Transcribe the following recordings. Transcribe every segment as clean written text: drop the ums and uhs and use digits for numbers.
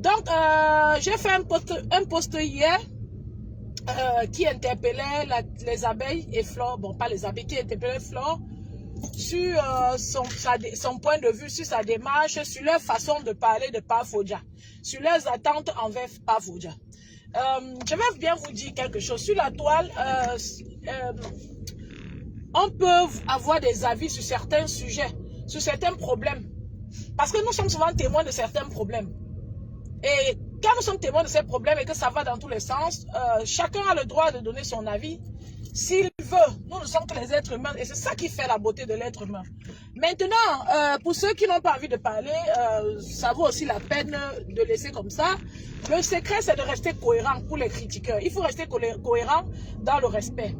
Donc, j'ai fait un post hier qui interpellait les abeilles et Flore, bon pas les abeilles, qui interpellait Flore sur son point de vue, sur sa démarche, sur leur façon de parler de Pafodja, sur leurs attentes envers Pafodja. Je vais bien vous dire quelque chose. Sur la toile, on peut avoir des avis sur certains sujets, sur certains problèmes. Parce que nous sommes souvent témoins de certains problèmes. Et quand nous sommes témoins de ces problèmes et que ça va dans tous les sens, chacun a le droit de donner son avis s'il veut. Nous ne sommes que les êtres humains et c'est ça qui fait la beauté de l'être humain. Maintenant, pour ceux qui n'ont pas envie de parler, ça vaut aussi la peine de laisser comme ça. Le secret, c'est de rester cohérent pour les critiqueurs. Il faut rester cohérent dans le respect.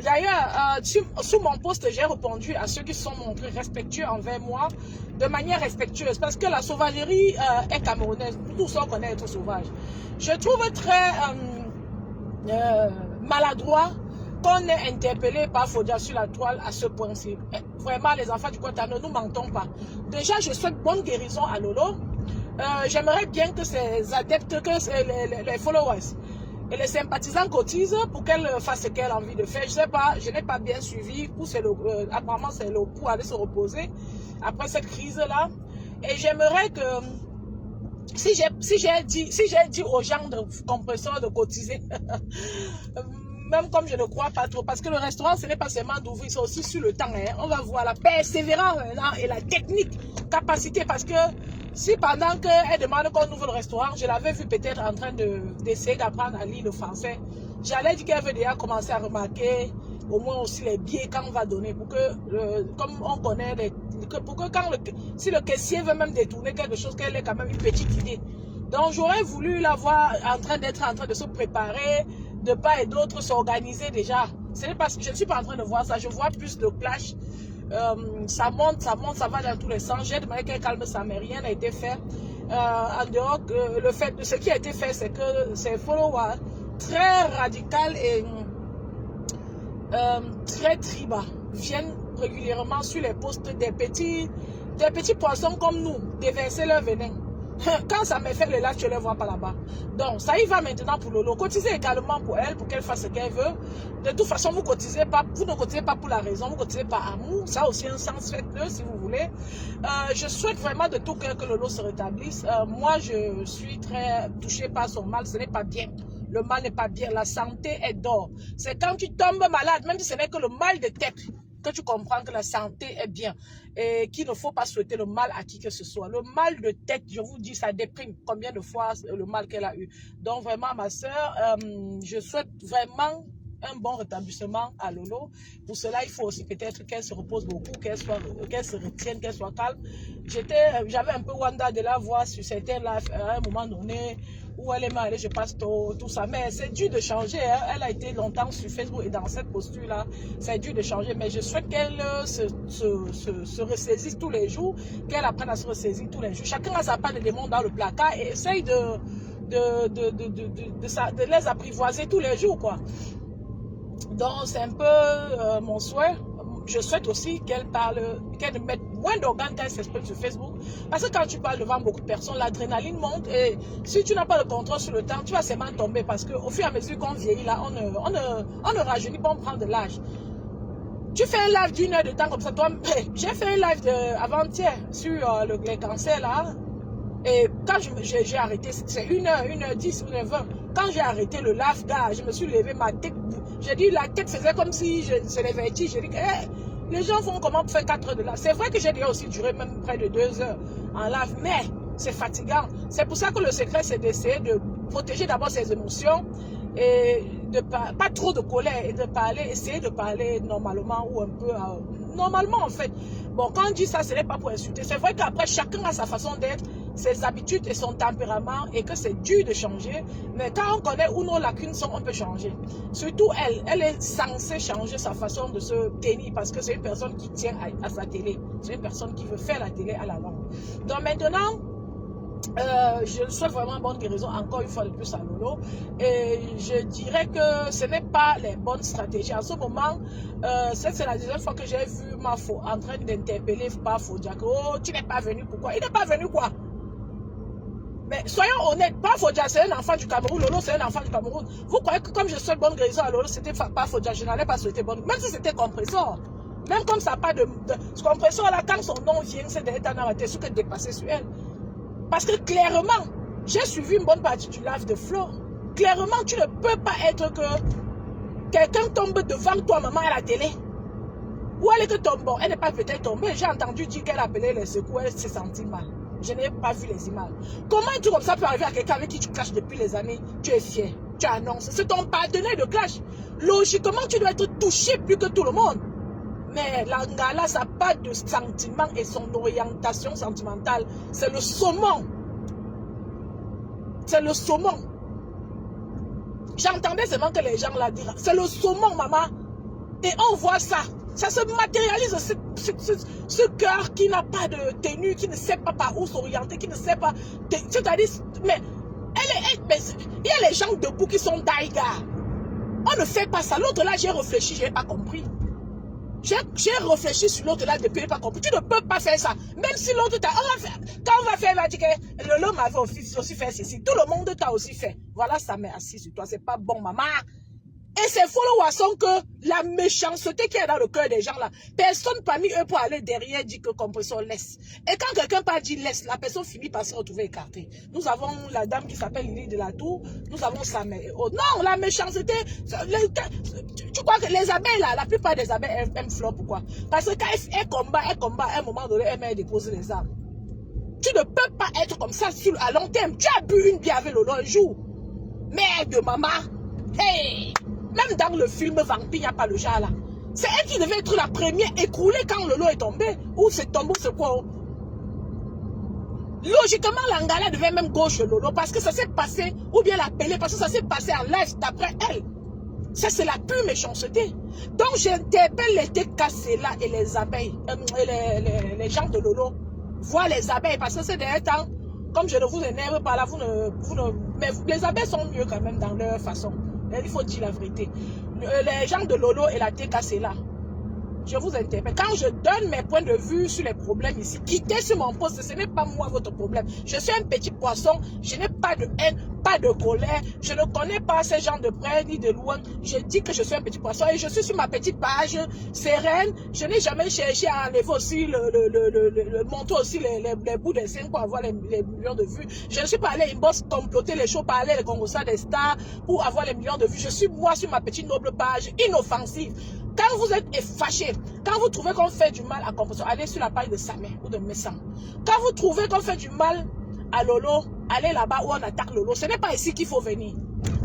D'ailleurs, sous mon post, j'ai répondu à ceux qui se sont montrés respectueux envers moi de manière respectueuse parce que la sauvagerie est camerounaise. Tous on connaît être sauvage. Je trouve très maladroit qu'on est interpellé par Fodja sur la toile à ce point-ci. Vraiment, les enfants du Kota, ne nous mentons pas. Déjà, je souhaite bonne guérison à Lolo. J'aimerais bien que ces adeptes, que les followers et les sympathisants cotisent pour qu'elle fasse ce qu'elle a envie de faire. Je sais pas, je n'ai pas bien suivi. Apparemment, c'est le pour aller se reposer après cette crise-là. Et j'aimerais que, si j'ai dit aux gens de compresseurs de cotiser, même comme je ne crois pas trop, parce que le restaurant, ce n'est pas seulement d'ouvrir, c'est aussi sur le temps. Hein. On va voir la persévérance et la technique, capacité, parce que si pendant qu'elle demande qu'on ouvre le restaurant, je l'avais vu peut-être en train d'essayer d'apprendre à lire le français, j'allais dire qu'elle veut déjà commencer à remarquer au moins aussi les billets qu'on va donner pour que, comme on connaît, pour que si le caissier veut même détourner quelque chose, qu'elle ait quand même une petite idée. Donc j'aurais voulu la voir en train de se préparer, de part et d'autre, s'organiser déjà. Je ne suis pas en train de voir ça, je vois plus de clash. Ça monte, ça va dans tous les sens. J'ai demandé qu'elle calme ça, mais rien n'a été fait. En dehors, le fait de ce qui a été fait, c'est que ces followers très radical et très tribal viennent régulièrement sur les posts des petits poissons comme nous, déverser leur venin. Quand ça me fait le live, je ne les vois pas là-bas. Donc, ça y va maintenant pour Lolo. Cotisez également pour elle, pour qu'elle fasse ce qu'elle veut. De toute façon, vous ne cotisez pas pour la raison, vous cotisez par amour. Ça a aussi un sens, faites-le si vous voulez. Je souhaite vraiment de tout cœur que Lolo se rétablisse. Moi, je suis très touchée par son mal. Ce n'est pas bien. Le mal n'est pas bien. La santé est d'or. C'est quand tu tombes malade, même si ce n'est que le mal de tête, que tu comprends que la santé est bien et qu'il ne faut pas souhaiter le mal à qui que ce soit. Le mal de tête, je vous dis, ça déprime combien de fois le mal qu'elle a eu. Donc vraiment, ma soeur, je souhaite vraiment un bon rétablissement à Lolo. Pour cela, il faut aussi peut-être qu'elle se repose beaucoup, qu'elle se retienne, qu'elle soit calme. J'avais un peu Wanda de la voir sur certains lives à un moment donné où elle est mal allée, je passe tout ça. Mais c'est dur de changer. Hein. Elle a été longtemps sur Facebook et dans cette posture-là, c'est dur de changer. Mais je souhaite qu'elle se ressaisisse tous les jours, qu'elle apprenne à se ressaisir tous les jours. Chacun a sa part de démon dans le placard et essaye de les apprivoiser tous les jours, quoi. Donc, c'est un peu mon souhait. Je souhaite aussi qu'elle mette moins d'organes quand elle s'exprime sur Facebook. Parce que quand tu parles devant beaucoup de personnes, l'adrénaline monte. Et si tu n'as pas le contrôle sur le temps, tu vas seulement tomber. Parce qu'au fur et à mesure qu'on vieillit, là, on ne rajeunit pas, on prend de l'âge. Tu fais un live d'1 heure de temps comme ça. J'ai fait un live avant-hier sur les cancers, là. Et quand j'ai arrêté, c'est 1h10, 1h20. Quand j'ai arrêté le live, gars, je me suis levé, ma tête, j'ai dit, la tête faisait comme si c'est les vertiges. J'ai dit, les gens font comment pour faire 4 heures de live. C'est vrai que j'ai déjà aussi duré même près de 2 heures en live, mais c'est fatigant. C'est pour ça que le secret, c'est d'essayer de protéger d'abord ses émotions et de pas trop de colère et de essayer de parler normalement ou un peu normalement en fait. Bon, quand on dit ça, ce n'est pas pour insulter. C'est vrai qu'après, chacun a sa façon d'être, ses habitudes et son tempérament et que c'est dur de changer. Mais quand on connaît où nos lacunes sont, on peut changer. Surtout elle est censée changer sa façon de se tenir parce que c'est une personne qui tient à sa télé. C'est une personne qui veut faire la télé à la longue. Donc maintenant, je souhaite vraiment bonne guérison encore une fois de plus à Lolo et je dirais que ce n'est pas les bonnes stratégies en ce moment. C'est la deuxième fois que j'ai vu Mafo en train d'interpeller Pafodja. Oh, tu n'es pas venu, pourquoi? Il n'est pas venu quoi? Mais soyons honnêtes, pas Fodja, c'est un enfant du Cameroun, Lolo, c'est un enfant du Cameroun. Vous croyez que comme je souhaite bonne guérison à Lolo, c'était pas Fodja, je n'allais pas souhaiter bonne. Même si c'était compresseur. Même comme ça, pas de ce compresseur là, quand son nom vient, c'est d'être en arrêté, ce que dépasser sur elle. Parce que clairement, j'ai suivi une bonne partie du live de Flo. Clairement, tu ne peux pas être que quelqu'un tombe devant toi, maman, à la télé. Où elle est que tombe? Elle n'est pas peut-être tombée. J'ai entendu dire qu'elle appelait les secours, elle s'est sentie mal. Je n'ai pas vu les images. Comment un truc comme ça peut arriver à quelqu'un avec qui tu clashes depuis les années? Tu es fier, tu annonces. C'est ton partenaire de clash. Logiquement, tu dois être touché plus que tout le monde. Mais Lingala, ça n'a pas de sentiment et son orientation sentimentale. C'est le saumon. C'est le saumon. J'entendais seulement que les gens la dirent. C'est le saumon, maman. Et on voit ça. Ça se matérialise, ce cœur qui n'a pas de tenue, qui ne sait pas par où s'orienter, qui ne sait pas... C'est-à-dire, mais il y a les gens debout qui sont daïga. On ne fait pas ça. L'autre là, j'ai réfléchi, je n'ai pas compris. J'ai réfléchi sur l'autre là depuis, je n'ai pas compris. Tu ne peux pas faire ça. Même si l'autre t'a... Quand on va faire, il va dire que l'homme avait aussi fait ceci. Tout le monde t'a aussi fait. Voilà, ça m'est assis sur toi. C'est pas bon, maman. Et ces followers sont que la méchanceté qui est dans le cœur des gens là. Personne parmi eux pour aller derrière dit que compression laisse. Et quand quelqu'un pas dit laisse, la personne finit par se retrouver écartée. Nous avons la dame qui s'appelle Lily de la Tour. Nous avons sa mère. Oh, non, la méchanceté. Tu crois que les abeilles là, la plupart des abeilles aiment Flo, pourquoi? Parce que quand elles combattent, à un moment donné, elles mettent déposer les armes. Tu ne peux pas être comme ça à long terme. Tu as bu une bière avec Lolo un jour. Mère de maman. Hey! Même dans le film Vampire, il n'y a pas le genre là. C'est elle qui devait être la première écroulée quand Lolo est tombé. Ou c'est tombé, c'est quoi? Logiquement, Lingala devait même gauche Lolo parce que ça s'est passé, ou bien l'appeler parce que ça s'est passé en live d'après elle. Ça, c'est la pure méchanceté. Donc, j'interpelle les Tekassela et les abeilles, les gens de Lolo. Voir les abeilles parce que c'est des temps, comme je ne vous énerve pas là, mais les abeilles sont mieux quand même dans leur façon. Il faut dire la vérité. Les gens de Lolo et la Tekassela, je vous interpelle. Quand je donne mes points de vue sur les problèmes ici, quittez sur mon poste, ce n'est pas moi votre problème. Je suis un petit poisson, je n'ai pas de haine, pas de colère, je ne connais pas ces gens de près ni de loin. Je dis que je suis un petit poisson et je suis sur ma petite page sereine. Je n'ai jamais cherché à enlever aussi monter aussi les bouts des seins pour avoir les millions de vues. Je ne suis pas allé inbox comploter les shows, parler les concours des stars pour avoir les millions de vues. Je suis moi sur ma petite noble page inoffensive. Quand vous êtes fâché, quand vous trouvez qu'on fait du mal à Compression, allez sur la page de Samé ou de Messan. Quand vous trouvez qu'on fait du mal à Lolo, allez là-bas où on attaque Lolo. Ce n'est pas ici qu'il faut venir.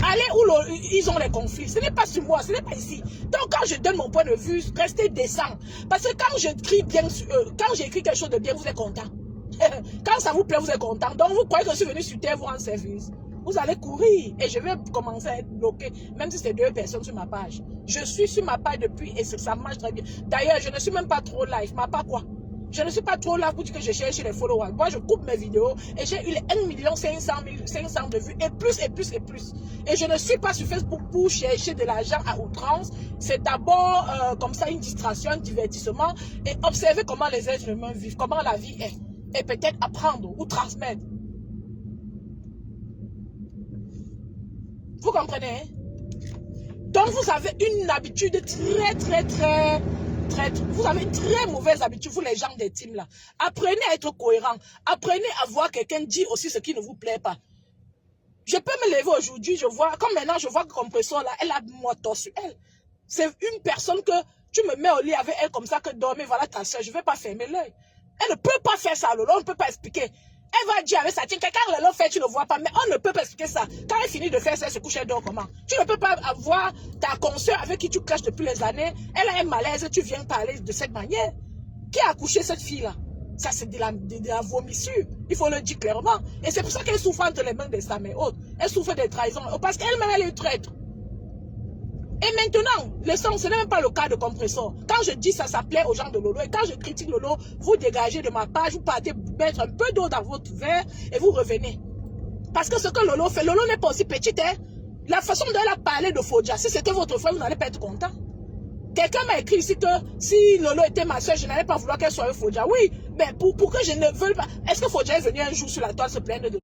Allez où ils ont les conflits. Ce n'est pas sur moi, ce n'est pas ici. Donc quand je donne mon point de vue, restez décent. Parce que quand j'écris bien sur eux, quand j'écris quelque chose de bien, vous êtes content. Quand ça vous plaît, vous êtes content. Donc vous croyez que je suis venu sur terre vous rendre service. Vous allez courir et je vais commencer à être bloqué, même si c'est 2 personnes sur ma page. Je suis sur ma page depuis et ça marche très bien. D'ailleurs, je ne suis même pas trop live. Mais pas quoi? Je ne suis pas trop là pour dire que je cherche les followers. Moi, je coupe mes vidéos et j'ai eu les 1 500 000 de vues et plus et plus et plus. Et je ne suis pas sur Facebook pour chercher de l'argent à outrance. C'est d'abord comme ça une distraction, un divertissement et observer comment les êtres humains vivent, comment la vie est. Et peut-être apprendre ou transmettre. Vous comprenez, hein? Donc, vous avez une habitude vous avez une très mauvaise habitude, vous les gens des teams là. Apprenez à être cohérent. Apprenez à voir quelqu'un dire aussi ce qui ne vous plaît pas. Je peux me lever aujourd'hui, je vois, comme maintenant je vois que Compression là, elle a moto sur elle. C'est une personne que tu me mets au lit avec elle comme ça, que dormir, voilà ta soeur, je ne vais pas fermer l'œil. Elle ne peut pas faire ça, Lolo, on ne peut pas expliquer. Elle va dire avec ça, tiens, quelqu'un l'a fait, tu ne vois pas, mais on ne peut pas expliquer ça. Quand elle finit de faire ça, elle se couche, elle dort comment? Tu ne peux pas avoir ta consoeur avec qui tu clashes depuis les années, elle a un malaise, tu viens parler de cette manière. Qui a accouché cette fille-là? Ça, c'est de la vomissure. Il faut le dire clairement. Et c'est pour ça qu'elle souffre entre les mains des femmes et autres. Elle souffre des trahisons, parce qu'elle-même, elle est traître. Et maintenant, le sang, ce n'est même pas le cas de Compression. Quand je dis ça, ça plaît aux gens de Lolo. Et quand je critique Lolo, vous dégagez de ma page, vous partez mettre un peu d'eau dans votre verre et vous revenez. Parce que ce que Lolo fait, Lolo n'est pas aussi petite. Hein? La façon dont elle a parlé de Fodja, si c'était votre frère, vous n'allez pas être content. Quelqu'un m'a écrit ici que si Lolo était ma soeur, je n'allais pas vouloir qu'elle soit un Fodja. Oui, mais pour que je ne veuille pas... Est-ce que Fodja est venu un jour sur la toile se plaindre de...